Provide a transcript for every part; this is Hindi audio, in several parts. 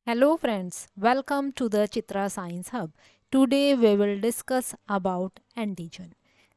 Hello friends, welcome to the Chitra Science Hub. Today we will discuss about antigen.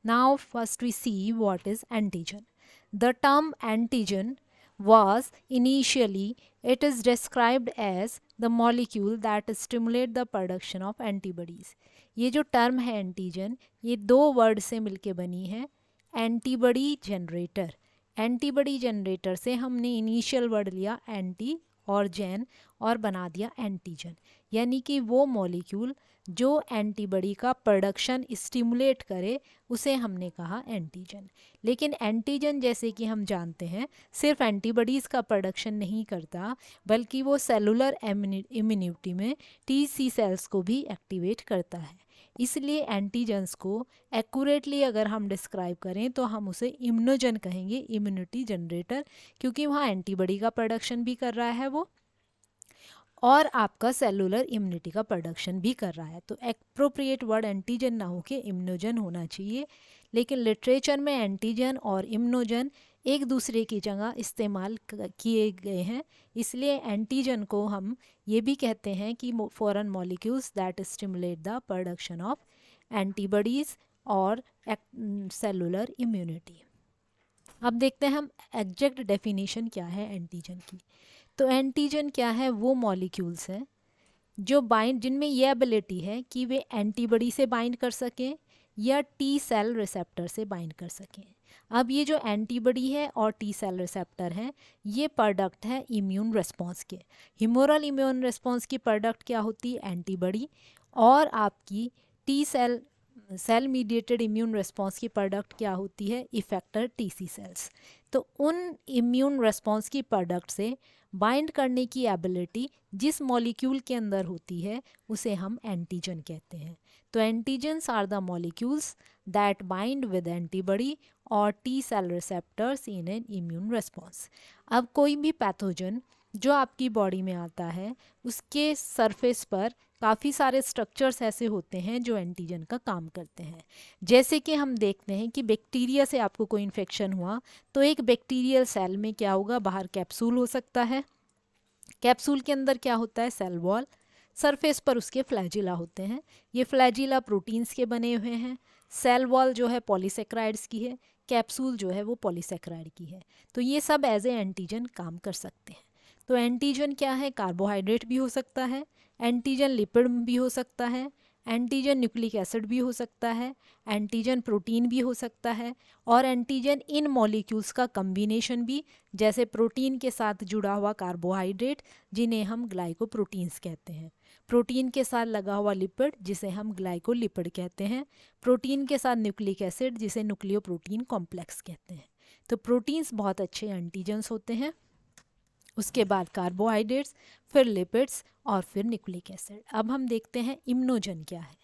Now first we see what is antigen. The term antigen was initially it is described as the molecule that stimulate the production of antibodies. ये जो टर्म है एंटीजन ये दो वर्ड से मिलके बनी है एंटीबॉडी जनरेटर। एंटीबॉडी जनरेटर से हमने इनिशियल वर्ड लिया एंटी और जैन और बना दिया एंटीजन, यानी कि वो मॉलिक्यूल जो एंटीबॉडी का प्रोडक्शन स्टिमुलेट करे उसे हमने कहा एंटीजन। लेकिन एंटीजन जैसे कि हम जानते हैं सिर्फ एंटीबॉडीज़ का प्रोडक्शन नहीं करता बल्कि वो सेलुलर इम्यूनिटी में टी सेल्स को भी एक्टिवेट करता है। इसलिए एंटीजन्स को एक्यूरेटली अगर हम डिस्क्राइब करें तो हम उसे इम्यूनोजन कहेंगे, इम्यूनिटी जनरेटर, क्योंकि वहाँ एंटीबॉडी का प्रोडक्शन भी कर रहा है वो और आपका सेलुलर इम्यूनिटी का प्रोडक्शन भी कर रहा है। तो एप्रोप्रिएट वर्ड एंटीजन ना होके इम्यूनोजन होना चाहिए। लेकिन लिटरेचर में एंटीजन और इम्यूनोजन एक दूसरे की जगह इस्तेमाल किए गए हैं, इसलिए एंटीजन को हम ये भी कहते हैं कि foreign molecules that stimulate the production of antibodies और सेलुलर इम्यूनिटी। अब देखते हैं हम एग्जैक्ट डेफिनेशन क्या है एंटीजन की। तो एंटीजन क्या है, वो मॉलिक्यूल्स हैं जो बाइंड जिनमें ये एबिलिटी है कि वे एंटीबॉडी से बाइंड कर सकें या टी सेल रिसेप्टर से बाइंड कर सकें। अब ये जो एंटीबॉडी है और टी सेल रिसेप्टर हैं ये प्रोडक्ट है इम्यून रिस्पॉन्स के। ह्यूमोरल इम्यून रिस्पॉन्स की प्रोडक्ट क्या होती है, एंटीबॉडी, और आपकी T cell mediated immune response की प्रोडक्ट क्या होती है, इफेक्टर टीसी सेल्स। तो उन इम्यून रिस्पॉन्स की प्रोडक्ट से बाइंड करने की एबिलिटी जिस मॉलिक्यूल के अंदर होती है उसे हम एंटीजन कहते हैं। तो antigens are the molecules that bind with antibody or T cell receptors in an immune response. अब कोई भी पैथोजन जो आपकी बॉडी में आता है उसके सरफेस पर काफ़ी सारे स्ट्रक्चर्स ऐसे होते हैं जो एंटीजन का काम करते हैं। जैसे कि हम देखते हैं कि बैक्टीरिया से आपको कोई इन्फेक्शन हुआ तो एक बैक्टीरियल सेल में क्या होगा, बाहर कैप्सूल हो सकता है, कैप्सूल के अंदर क्या होता है, सेल वॉल, सरफेस पर उसके फ्लैजिला होते हैं, ये फ्लैजिला प्रोटीन्स के बने हुए हैं, सेल वॉल जो है पॉलीसेक्राइड्स की है, कैप्सूल जो है वो पॉलीसेक्राइड की है। तो ये सब एज ए एंटीजन काम कर सकते हैं। तो एंटीजन क्या है, कार्बोहाइड्रेट भी हो सकता है, एंटीजन लिपिड भी हो सकता है, एंटीजन न्यूक्लिक एसिड भी हो सकता है, एंटीजन प्रोटीन भी हो सकता है, और एंटीजन इन मॉलिक्यूल्स का कम्बिनेशन भी, जैसे प्रोटीन के साथ जुड़ा हुआ कार्बोहाइड्रेट जिन्हें हम ग्लाइकोप्रोटीन्स कहते हैं, प्रोटीन के साथ लगा हुआ लिपिड जिसे हम ग्लाइकोलिपिड कहते हैं, प्रोटीन के साथ न्यूक्लिक एसिड जिसे न्यूक्लियोप्रोटीन कॉम्प्लेक्स कहते हैं। तो प्रोटीन्स बहुत अच्छे एंटीजन्स होते हैं, उसके बाद कार्बोहाइड्रेट्स, फिर लिपिड्स और फिर न्यूक्लिक एसिड। अब हम देखते हैं इम्यूनोजन क्या है।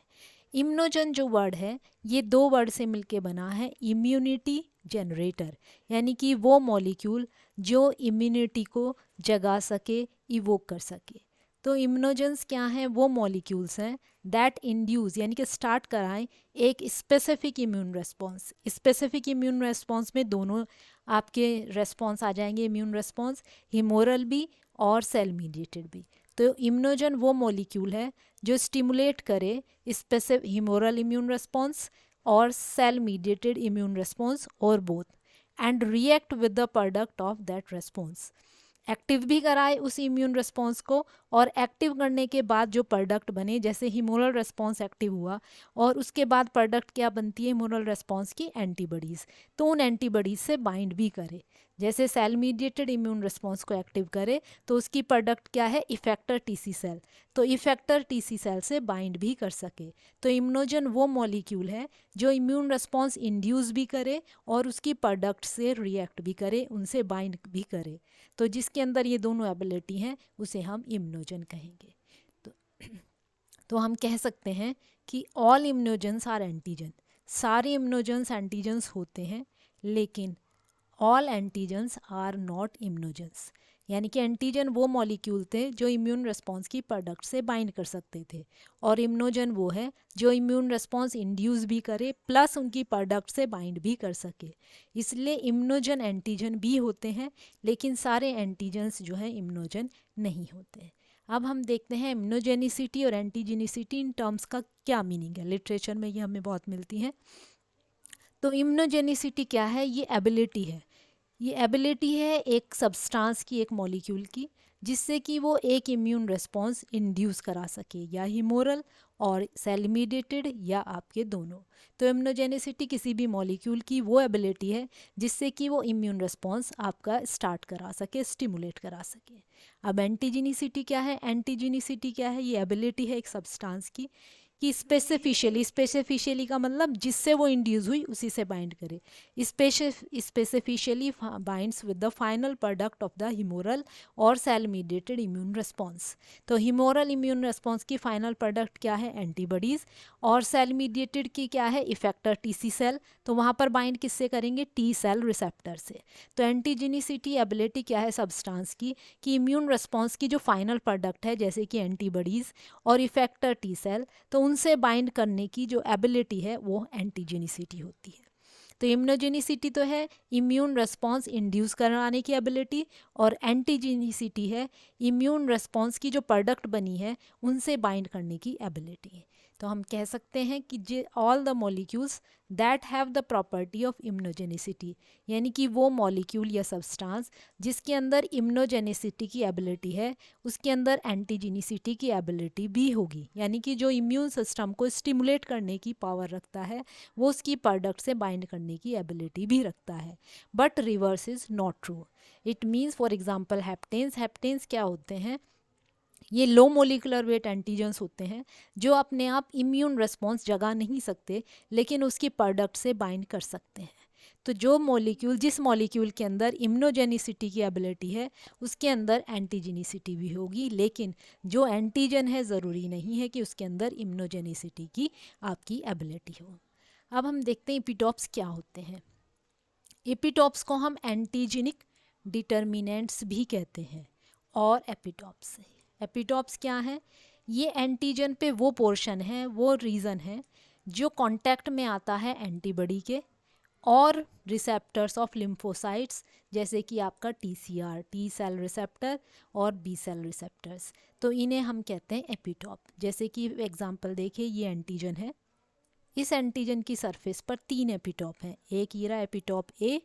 इम्यूनोजन जो वर्ड है ये दो वर्ड से मिलके बना है, इम्यूनिटी जनरेटर, यानी कि वो मॉलिक्यूल जो इम्यूनिटी को जगा सके, इवोक कर सके। तो इम्यूनोजेंस क्या हैं, वो मॉलिक्यूल्स हैं दैट इंड्यूस यानी कि स्टार्ट कराएं एक specific immune response. Specific immune response में दोनों आपके रेस्पॉन्स आ जाएंगे, इम्यून रेस्पॉन्स ह्यूमोरल भी और सेल मीडिएटेड भी। तो इम्यूनोजन वो मॉलिक्यूल है जो स्टिमुलेट करे स्पेसिफिक ह्यूमोरल इम्यून रेस्पॉन्स और सेल मीडिएटेड इम्यून रेस्पॉन्स और both, and react with the product of that response. Active भी कराए उस इम्यून रिस्पॉन्स को, और एक्टिव करने के बाद जो प्रोडक्ट बने, जैसे ह्यूमोरल रिस्पॉन्स एक्टिव हुआ और उसके बाद प्रोडक्ट क्या बनती है ह्यूमोरल रिस्पॉन्स की, एंटीबॉडीज़, तो उन एंटीबॉडीज़ से बाइंड भी करे। जैसे सेल मीडिएटेड इम्यून रिस्पॉन्स को एक्टिव करे तो उसकी प्रोडक्ट क्या है, इफेक्टर टीसी सेल, तो इफेक्टर टीसी सेल से बाइंड भी कर सके। तो इम्यूनोजन वो मॉलिक्यूल है जो इम्यून रिस्पॉन्स इंड्यूस भी करे और उसकी प्रोडक्ट से रिएक्ट भी करे, उनसे बाइंड भी करे। तो जिसके अंदर ये दोनों एबिलिटी हैं उसे हम इम्यूनोजन कहेंगे। तो तो हम कह सकते हैं कि ऑल इम्यूनोजेंस आर एंटीजन, सारे इम्यूनोजेंस एंटीजन्स होते हैं, लेकिन ऑल एंटीजन्स आर नॉट इम्यूनोजेंस, यानी कि एंटीजन वो मॉलिक्यूल थे जो इम्यून रिस्पॉन्स की प्रोडक्ट से बाइंड कर सकते थे, और इम्यूनोजन वो है जो इम्यून रिस्पॉन्स इंड्यूस भी करे प्लस उनकी प्रोडक्ट से बाइंड भी कर सके। इसलिए इम्यूनोजन एंटीजन भी होते हैं, लेकिन सारे एंटीजन्स जो हैं इम्यूनोजन नहीं होते हैं। अब हम देखते हैं इम्यूनोजेनिसिटी और एंटीजेनिसिटी इन टर्म्स का क्या मीनिंग है। लिटरेचर में ये हमें बहुत मिलती है। तो इम्यूनोजेनिसिटी क्या है? ये एबिलिटी है। ये एबिलिटी है एक सब्सटेंस की, एक मॉलिक्यूल की, जिससे कि वो एक इम्यून रिस्पॉन्स इंड्यूस करा सके, या ह्यूमोरल और सेल मीडिएटेड, या आपके दोनों। तो इम्यूनोजेनिसिटी किसी भी मॉलिक्यूल की वो एबिलिटी है जिससे कि वो इम्यून रिस्पॉन्स आपका स्टार्ट करा सके, स्टिमुलेट करा सके। अब एंटीजेनिसिटी क्या है? एंटीजेनिसिटी क्या है? ये एबिलिटी है एक सब्सटेंस की कि स्पेसिफिशियली का मतलब जिससे वो इंड्यूस हुई उसी से बाइंड करे। Specifically binds with the final product of the humoral or cell mediated immune response. तो ह्यूमोरल इम्यून रिस्पॉन्स की फाइनल प्रोडक्ट क्या है? एंटीबॉडीज़। और सेल मीडिएटेड की क्या है? Effector TC cell. तो वहाँ पर बाइंड किससे करेंगे? टी सेल रिसेप्टर से। तो एंटीजेनिसिटी एबिलिटी क्या है सब्सटेंस की कि इम्यून रिस्पॉन्स की जो फाइनल प्रोडक्ट है, जैसे कि एंटीबॉडीज़ और इफेक्टर टी सेल, तो उनसे बाइंड करने की जो एबिलिटी है वो एंटीजेनिसिटी होती है। तो इम्यूनोजेनिसिटी तो है इम्यून रिस्पॉन्स इंड्यूस कराने की एबिलिटी, और एंटीजेनिसिटी है इम्यून रिस्पॉन्स की जो प्रोडक्ट बनी है उनसे बाइंड करने की एबिलिटी। तो हम कह सकते हैं कि all the molecules that have the property of immunogenicity, यानी कि वो मॉलिक्यूल या सब्सटेंस जिसके अंदर इम्यूनोजेनिसिटी की एबिलिटी है, उसके अंदर एंटीजेनिसिटी की एबिलिटी भी होगी। यानी कि जो इम्यून सिस्टम को स्टिमुलेट करने की पावर रखता है वो उसकी प्रोडक्ट से बाइंड करने की एबिलिटी भी रखता है। But reverse is not true. It means for example haptens क्या होते हैं? ये लो मोलिकुलर वेट एंटीजन्स होते हैं जो अपने आप इम्यून रिस्पॉन्स जगा नहीं सकते, लेकिन उसकी प्रोडक्ट से बाइंड कर सकते हैं। तो जिस मॉलिक्यूल के अंदर इम्यूनोजेनिसिटी की एबिलिटी है उसके अंदर एंटीजेनिसिटी भी होगी, लेकिन जो एंटीजन है ज़रूरी नहीं है कि उसके अंदर इम्यूनोजेनिसिटी की आपकी एबिलिटी हो। अब हम देखते हैं एपिटॉप्स क्या होते हैं। एपिटॉप्स को हम एंटीजेनिक डिटर्मिनेंट्स भी कहते हैं। और एपिटॉप्स क्या है? ये एंटीजन पे वो पोर्शन है, वो रीजन है जो कांटेक्ट में आता है एंटीबॉडी के और रिसेप्टर्स ऑफ लिम्फोसाइट्स, जैसे कि आपका टीसीआर, टी सेल रिसेप्टर, और बी सेल रिसेप्टर्स। तो इन्हें हम कहते हैं एपिटॉप। जैसे कि एग्जांपल देखिए, ये एंटीजन है। इस एंटीजन की सरफेस पर 3 एपिटॉप हैं। एक ये रहा एपिटॉप ए,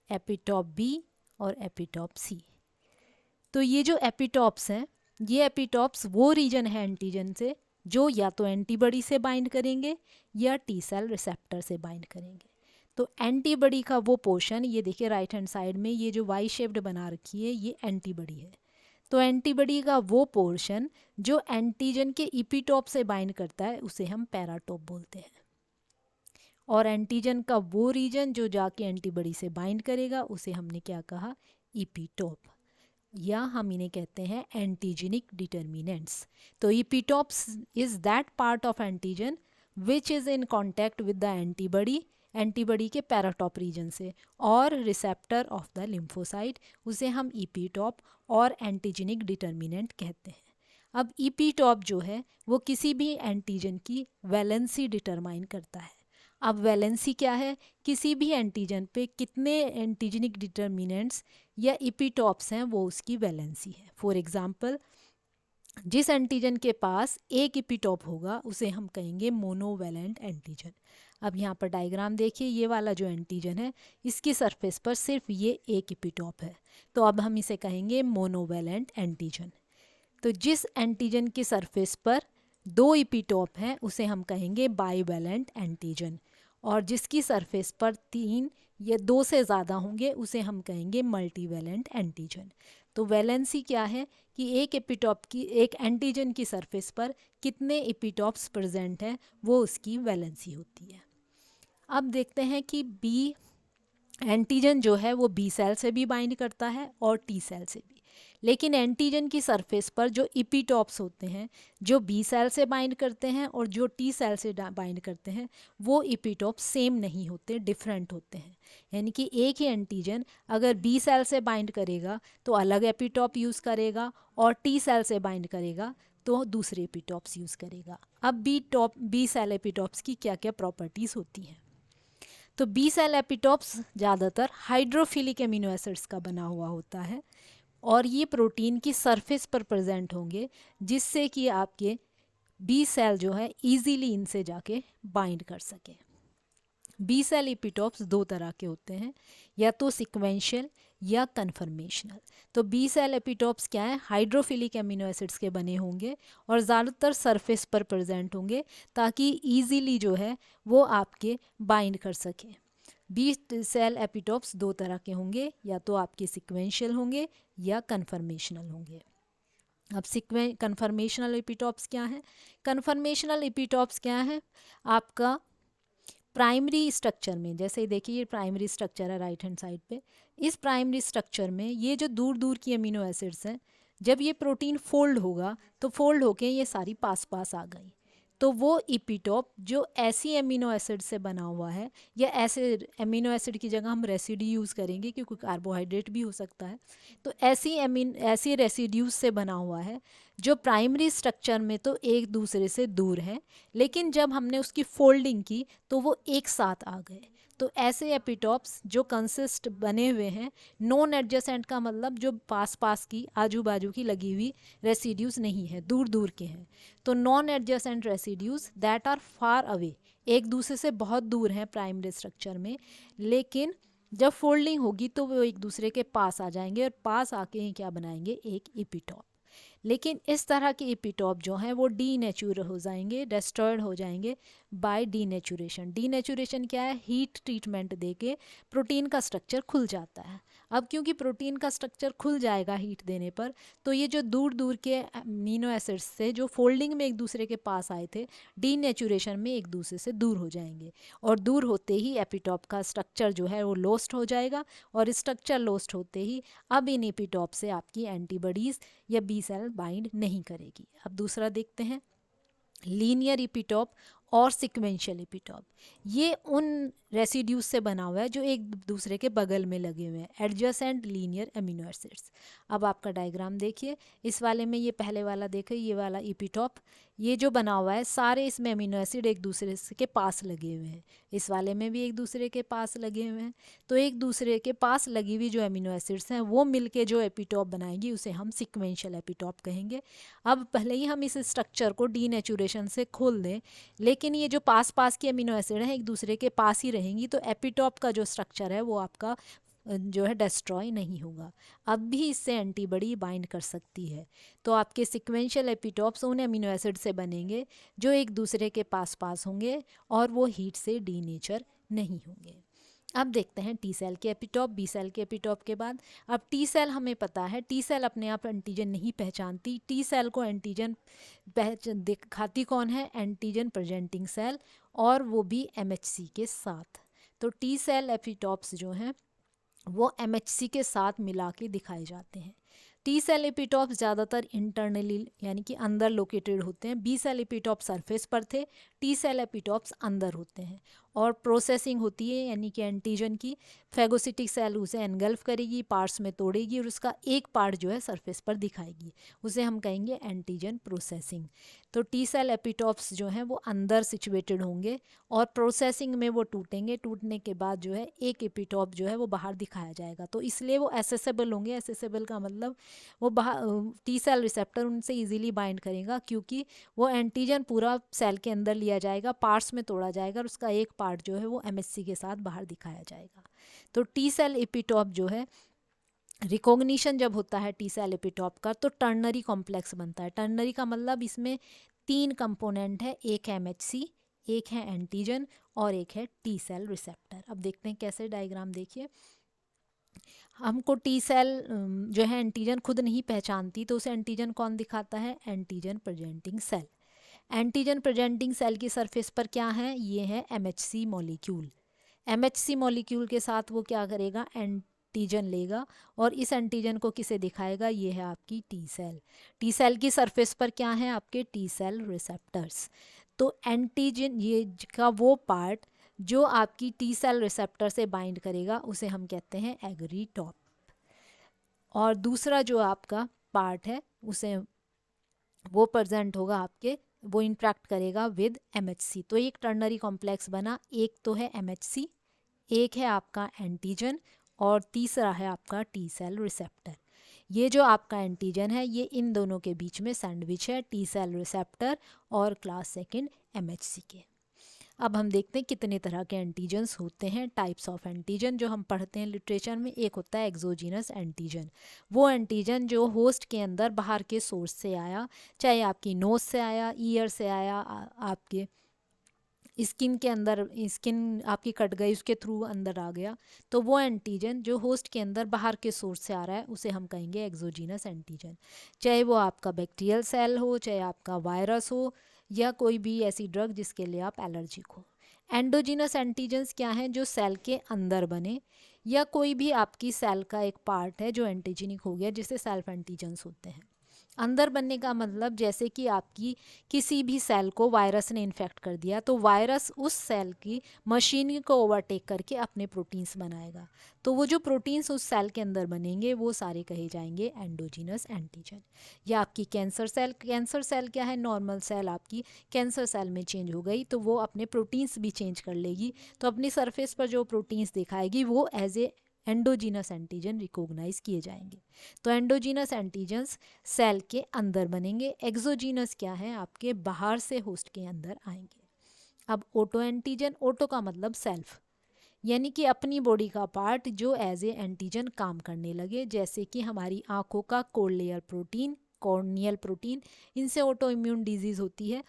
एपिटॉप बी और एपिटॉप सी। तो ये जो एपिटॉप्स हैं, ये एपिटॉप्स वो रीजन है एंटीजन से जो या तो एंटीबॉडी से बाइंड करेंगे या टी सेल रिसेप्टर से बाइंड करेंगे। तो एंटीबॉडी का वो पोर्शन, ये देखिए राइट हैंड साइड में ये जो वाई शेप्ड बना रखी है, ये एंटीबॉडी है। तो एंटीबॉडी का वो पोर्शन जो एंटीजन के एपिटॉप से बाइंड करता है उसे हम पैराटॉप बोलते हैं। और एंटीजन का वो रीजन जो जाके एंटीबॉडी से बाइंड करेगा उसे हमने क्या कहा? एपिटॉप, या हम इन्हें कहते हैं एंटीजेनिक डिटर्मिनेंट्स। तो एपिटॉप्स is that part of antigen which is in contact with the antibody के पैराटॉप रीजन से, और रिसेप्टर ऑफ द लिम्फोसाइट, उसे हम एपिटॉप और एंटीजेनिक डिटर्मिनेंट कहते हैं। अब एपिटॉप जो है वो किसी भी एंटीजन की वैलेंसी डिटरमाइन करता है। अब वैलेंसी क्या है? किसी भी एंटीजन पे कितने एंटीजेनिक डिटर्मिनेंट्स या एपिटॉप्स हैं वो उसकी वैलेंसी है। फॉर एग्जांपल, जिस एंटीजन के पास एक एपिटॉप होगा उसे हम कहेंगे मोनोवैलेंट एंटीजन। अब यहाँ पर डायग्राम देखिए, ये वाला जो एंटीजन है इसकी सरफेस पर सिर्फ ये एक एपिटॉप है, तो अब हम इसे कहेंगे मोनोवैलेंट एंटीजन। तो जिस एंटीजन की सरफेस पर 2 एपिटॉप हैं उसे हम कहेंगे बाईवैलेंट एंटीजन, और जिसकी सरफेस पर 3 या 2 से ज़्यादा होंगे उसे हम कहेंगे मल्टीवैलेंट एंटीजन। तो वैलेंसी क्या है कि एक एंटीजन की सरफेस पर कितने एपिटॉप्स प्रेजेंट हैं वो उसकी वैलेंसी होती है। अब देखते हैं कि बी एंटीजन जो है वो बी सेल से भी बाइंड करता है और टी सेल से भी, लेकिन एंटीजन की सरफेस पर जो एपिटॉप्स होते हैं जो बी सेल से बाइंड करते हैं और जो टी सेल से बाइंड करते हैं वो एपिटॉप्स सेम नहीं होते, डिफरेंट होते हैं। यानी कि एक ही एंटीजन अगर बी सेल से बाइंड करेगा तो अलग एपिटॉप यूज़ करेगा, और टी सेल से बाइंड करेगा तो दूसरे एपिटॉप्स यूज़ करेगा। अब बी सेल एपिटॉप्स की क्या क्या प्रॉपर्टीज़ होती हैं? तो बी सेल एपिटॉप्स ज़्यादातर हाइड्रोफिलिक एमिनो एसिड्स का बना हुआ होता है। और ये प्रोटीन की सरफेस पर प्रेजेंट होंगे, जिससे कि आपके बी सेल जो है इजीली इनसे जाके बाइंड कर सके। बी सेल एपिटोप्स दो तरह के होते हैं, या तो सिक्वेंशियल या कन्फर्मेशनल। तो बी सेल एपिटोप्स क्या है, हाइड्रोफिलिक एमिनो एसिड्स के बने होंगे और ज़्यादातर सरफेस पर प्रेजेंट होंगे, ताकि इजीली जो है वो आपके बाइंड कर सकें। बी सेल एपिटोप्स दो तरह के होंगे, या तो आपके सिक्वेंशियल होंगे या कन्फर्मेशनल होंगे। अब कन्फर्मेशनल एपिटोप्स क्या है? कन्फर्मेशनल एपिटोप्स क्या है, आपका प्राइमरी स्ट्रक्चर में, जैसे देखिए ये प्राइमरी स्ट्रक्चर है राइट हैंड साइड पे, इस प्राइमरी स्ट्रक्चर में ये जो दूर दूर की अमीनो एसिड्स हैं, जब ये प्रोटीन फोल्ड होगा तो फोल्ड होके ये सारी पास पास आ गई, तो वो एपिटोप जो ऐसी अमीनो एसिड से बना हुआ है, या ऐसे अमीनो एसिड की जगह हम रेसिड्यू यूज़ करेंगे क्योंकि कार्बोहाइड्रेट भी हो सकता है, तो ऐसी रेसिड्यूज से बना हुआ है जो प्राइमरी स्ट्रक्चर में तो एक दूसरे से दूर है, लेकिन जब हमने उसकी फोल्डिंग की तो वो एक साथ आ गए। तो ऐसे एपिटोप्स जो कंसिस्ट बने हुए हैं, नॉन एडजेसेंट का मतलब जो पास पास की आजू बाजू की लगी हुई रेसिड्यूज नहीं है, दूर दूर के हैं। तो non adjacent residues that are far away, एक दूसरे से बहुत दूर हैं प्राइमरी स्ट्रक्चर में, लेकिन जब फोल्डिंग होगी तो वो एक दूसरे के पास आ जाएंगे और पास आके ही क्या बनाएंगे, एक एपिटोप। लेकिन इस तरह के एपिटोप जो हैं वो डीनेचुर हो जाएंगे, डिस्ट्रॉयड हो जाएंगे बाय डीनेचुरेशन। डीनेचुरेशन क्या है, हीट ट्रीटमेंट देके प्रोटीन का स्ट्रक्चर खुल जाता है। अब क्योंकि प्रोटीन का स्ट्रक्चर खुल जाएगा हीट देने पर, तो ये जो दूर दूर के अमीनो एसिड्स से जो फोल्डिंग में एक दूसरे के पास आए थे, डीनेचुरेशन में एक दूसरे से दूर हो जाएंगे, और दूर होते ही एपिटोप का स्ट्रक्चर जो है वो लॉस्ट हो जाएगा, और स्ट्रक्चर लॉस्ट होते ही अब इन एपिटोप से आपकी एंटीबॉडीज़ या बी सेल बाइंड नहीं करेगी। अब दूसरा देखते हैं, लीनियर एपिटोप और सिक्वेंशियल एपिटोप। ये उन रेसिड्यूज से बना हुआ है जो एक दूसरे के बगल में लगे हुए हैं, एडजेसेंट लीनियर अमीनो एसिड्स। अब आपका डायग्राम देखिए, इस वाले में ये पहले वाला देखिए, ये वाला एपिटोप, ये जो बना हुआ है सारे इसमें अमीनो एसिड एक दूसरे के पास लगे हुए हैं, इस वाले में भी एक दूसरे के पास लगे हुए हैं। तो एक दूसरे के पास लगी हुई जो अमीनो एसिड्स हैं वो मिलके जो एपिटोप बनाएंगी उसे हम सिक्वेंशियल एपिटोप कहेंगे। अब पहले ही हम इस स्ट्रक्चर को डीनेचुरेशन से खोल दें, लेकिन ये जो पास पास की अमीनो एसिड हैं एक दूसरे के पास ही रहेंगी, तो एपिटोप का जो स्ट्रक्चर है वो आपका जो है डिस्ट्रॉय नहीं होगा। अब भी इससे एंटीबॉडी बाइंड कर सकती है। तो आपके सिक्वेंशियल एपिटोप्स उन अमीनो एसिड से बनेंगे जो एक दूसरे के पास पास होंगे और वो हीट से डीनेचर नहीं होंगे। अब देखते हैं टी सेल के एपिटोप, बी सेल के एपिटोप के बाद। अब टी सेल हमें पता है, टी सेल अपने आप एंटीजन नहीं पहचानती। टी सेल को एंटीजन दिखाती कौन है, एंटीजन प्रेजेंटिंग सेल, और वो भी एमएचसी के साथ। तो टी सेल एपिटोप्स जो हैं वो एमएचसी के साथ मिला के दिखाए जाते हैं। टी सेल एपिटोप्स ज़्यादातर इंटरनली यानी कि अंदर लोकेटेड होते हैं। बी सेल एपिटोप सरफेस पर थे, टी सेल एपिटोप्स अंदर होते हैं, और प्रोसेसिंग होती है यानी कि एंटीजन की। फैगोसिटिक सेल उसे एनगल्फ करेगी, पार्ट्स में तोड़ेगी और उसका एक पार्ट जो है सरफेस पर दिखाएगी, उसे हम कहेंगे एंटीजन प्रोसेसिंग। तो टी सेल एपिटोप्स जो हैं वो अंदर सिचुएटेड होंगे और प्रोसेसिंग में वो टूटेंगे, टूटने के बाद जो है एक एपिटोप जो है वो बाहर दिखाया जाएगा। तो इसलिए वो एसेसेबल होंगे। एसेसेबल का मतलब वो टी सेल रिसेप्टर उनसे इजीली बाइंड करेगा, क्योंकि वो एंटीजन पूरा सेल के अंदर लिया जाएगा, पार्ट्स में तोड़ा जाएगा और उसका एक पार्ट जो है वो एमएचसी के साथ बाहर दिखाया जाएगा। तो टी सेल एपिटोप जो है, रिकॉग्निशन जब होता है टी सेल एपिटोप का तो टर्नरी कॉम्प्लेक्स बनता है। टर्नरी का मतलब इसमें 3 कंपोनेंट है, एक है एमएचसी, एक है एंटीजन और एक है टी सेल रिसेप्टर। अब देखते हैं कैसे, डायग्राम देखिए। हमको टी सेल जो है एंटीजन खुद नहीं पहचानती, तो उसे एंटीजन कौन दिखाता है, antigen presenting cell. Antigen presenting cell की सरफेस पर क्या है, ये है एमएचसी मॉलिक्यूल। एमएचसी मॉलिक्यूल के साथ वो क्या करेगा, एंटीजन लेगा और इस एंटीजन को किसे दिखाएगा, ये है आपकी टी सेल। टी सेल की सरफेस पर क्या है, आपके टी सेल रिसेप्टर्स। तो एंटीजन ये का वो पार्ट जो आपकी टी सेल रिसेप्टर से बाइंड करेगा उसे हम कहते हैं एग्रीटॉप, और दूसरा जो आपका पार्ट है उसे वो प्रेजेंट होगा आपके, वो इंट्रैक्ट करेगा विद एमएचसी। तो एक टर्नरी कॉम्प्लेक्स बना, एक तो है एमएचसी, एक है आपका एंटीजन और तीसरा है आपका टी सेल रिसेप्टर। ये जो आपका एंटीजन है ये इन दोनों के बीच में सैंडविच है, टी सेल रिसेप्टर और क्लास सेकंड एमएचसी के। अब हम देखते हैं कितने तरह के एंटीजन्स होते हैं, टाइप्स ऑफ एंटीजन जो हम पढ़ते हैं लिटरेचर में। एक होता है एक्सोजीनस एंटीजन, वो एंटीजन जो होस्ट के अंदर बाहर के सोर्स से आया, चाहे आपकी नोज से आया, ईयर से आया, आपके स्किन के अंदर, स्किन आपकी कट गई उसके थ्रू अंदर आ गया, तो वो एंटीजन जो होस्ट के अंदर बाहर के सोर्स से आ रहा है उसे हम कहेंगे एक्सोजीनस एंटीजन। चाहे वो आपका बैक्टीरियल सेल हो, चाहे आपका वायरस हो, या कोई भी ऐसी ड्रग जिसके लिए आप एलर्जिक हो। एंडोजीनस एंटीजन्स क्या हैं? जो सेल के अंदर बने, या कोई भी आपकी सेल का एक पार्ट है जो एंटीजेनिक हो गया, जिसे सेल्फ एंटीजन्स होते हैं। अंदर बनने का मतलब जैसे कि आपकी किसी भी सेल को वायरस ने इन्फेक्ट कर दिया, तो वायरस उस सेल की मशीनरी को ओवरटेक करके अपने प्रोटीन्स बनाएगा, तो वो जो प्रोटीन्स उस सेल के अंदर बनेंगे वो सारे कहे जाएंगे एंडोजीनस एंटीजन। या आपकी कैंसर सेल क्या है? नॉर्मल सेल आपकी कैंसर सेल में चेंज हो गई, तो वो अपने प्रोटीन्स भी चेंज कर लेगी, तो अपनी सरफेस पर जो प्रोटीन्स दिखाएगी वो as a endogenous antigen recognise किए जाएंगे। तो एंडोजीनस एंटीजन्स सेल के अंदर बनेंगे। एक्सोजीनस क्या है? आपके बाहर से होस्ट के अंदर आएंगे। अब ऑटो एंटीजन, ऑटो का मतलब सेल्फ, यानी कि अपनी बॉडी का पार्ट जो एज ए एंटीजन काम करने लगे, जैसे कि हमारी आंखों का कोर्नियल प्रोटीन, कॉर्नियल प्रोटीन, इनसे ऑटो इम्यून डिजीज़ होती है,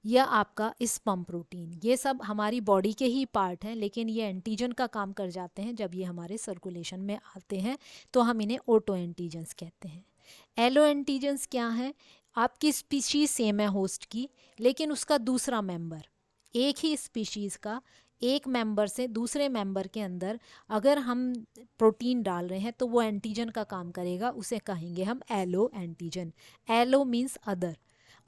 या आपका स्पम प्रोटीन, ये सब हमारी बॉडी के ही पार्ट हैं, लेकिन ये एंटीजन का काम कर जाते हैं जब ये हमारे सर्कुलेशन में आते हैं, तो हम इन्हें ऑटो एंटीजन्स कहते हैं। एलो एंटीजन्स क्या है? आपकी स्पीशीज सेम है होस्ट की, लेकिन उसका दूसरा मेंबर, एक ही स्पीशीज़ का एक मेंबर से दूसरे मेंबर के अंदर अगर हम प्रोटीन डाल रहे हैं तो वो एंटीजन का काम करेगा, उसे कहेंगे हम allo antigen. Allo means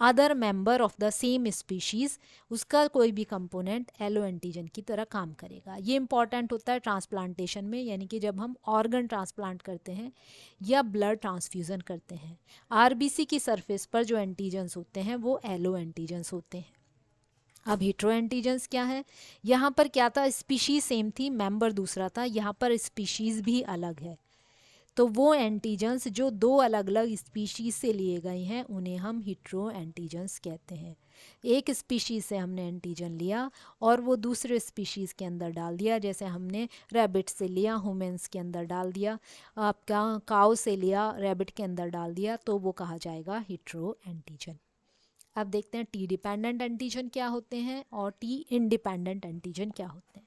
other member of the same species, उसका कोई भी कंपोनेंट एलो एंटीजन की तरह काम करेगा। ये इंपॉर्टेंट होता है ट्रांसप्लांटेशन में, यानी कि जब हम ऑर्गन ट्रांसप्लांट करते हैं या ब्लड ट्रांसफ्यूज़न करते हैं, आरबीसी की सरफेस पर जो एंटीजन्स होते हैं वो एलो एंटीजन्स होते हैं। अब हिट्रो एंटीजन्स क्या है? यहाँ पर क्या था? स्पीशीज सेम थी, मेंबर दूसरा था, यहाँ पर स्पीशीज़ भी अलग है, तो वो एंटीजन्स जो दो अलग अलग स्पीशीज़ से लिए गए हैं उन्हें हम हिट्रो एंटीजन्स कहते हैं। एक स्पीशीज़ से हमने एंटीजन लिया और वो दूसरे स्पीशीज़ के अंदर डाल दिया, जैसे हमने रैबिट से लिया ह्यूमन्स के अंदर डाल दिया, आपका काऊ से लिया रैबिट के अंदर डाल दिया, तो वो कहा जाएगा हिट्रो एंटीजन। अब देखते हैं टी डिपेंडेंट एंटीजन क्या होते हैं और टी इंडिपेंडेंट एंटीजन क्या होते हैं।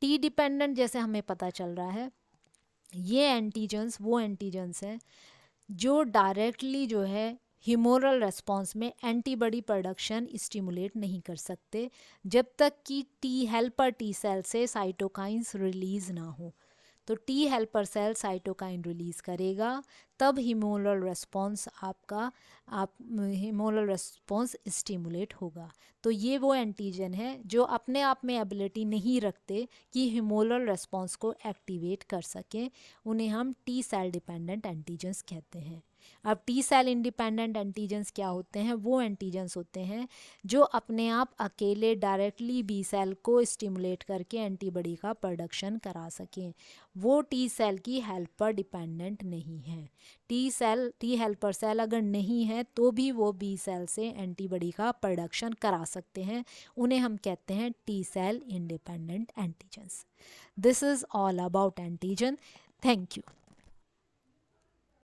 टी डिपेंडेंट जैसे हमें पता चल रहा है, ये एंटीजन्स वो एंटीजन्स हैं जो डायरेक्टली जो है ह्यूमोरल रेस्पॉन्स में एंटीबॉडी प्रोडक्शन स्टिमुलेट नहीं कर सकते जब तक कि टी हेल्पर टी सेल से साइटोकाइंस रिलीज ना हो। तो T helper cell cytokine release करेगा, तब humoral response humoral response stimulate होगा। तो ये वो एंटीजन है जो अपने आप में एबिलिटी नहीं रखते कि हीमोलर रेस्पॉन्स को एक्टिवेट कर सकें, उन्हें हम टी सेल डिपेंडेंट एंटीजन्स कहते हैं। अब टी सेल इंडिपेंडेंट एंटीजन्स क्या होते हैं? वो एंटीजन्स होते हैं जो अपने आप अकेले डायरेक्टली बी सेल को स्टिमुलेट करके एंटीबॉडी का प्रोडक्शन करा सकें, वो टी सेल की हेल्प पर डिपेंडेंट नहीं है। टी हेल्पर सेल अगर नहीं है तो भी वो बी सेल से एंटीबॉडी का प्रोडक्शन करा सकते हैं, उन्हें हम कहते हैं T cell independent antigens. This is all about antigen. Thank you.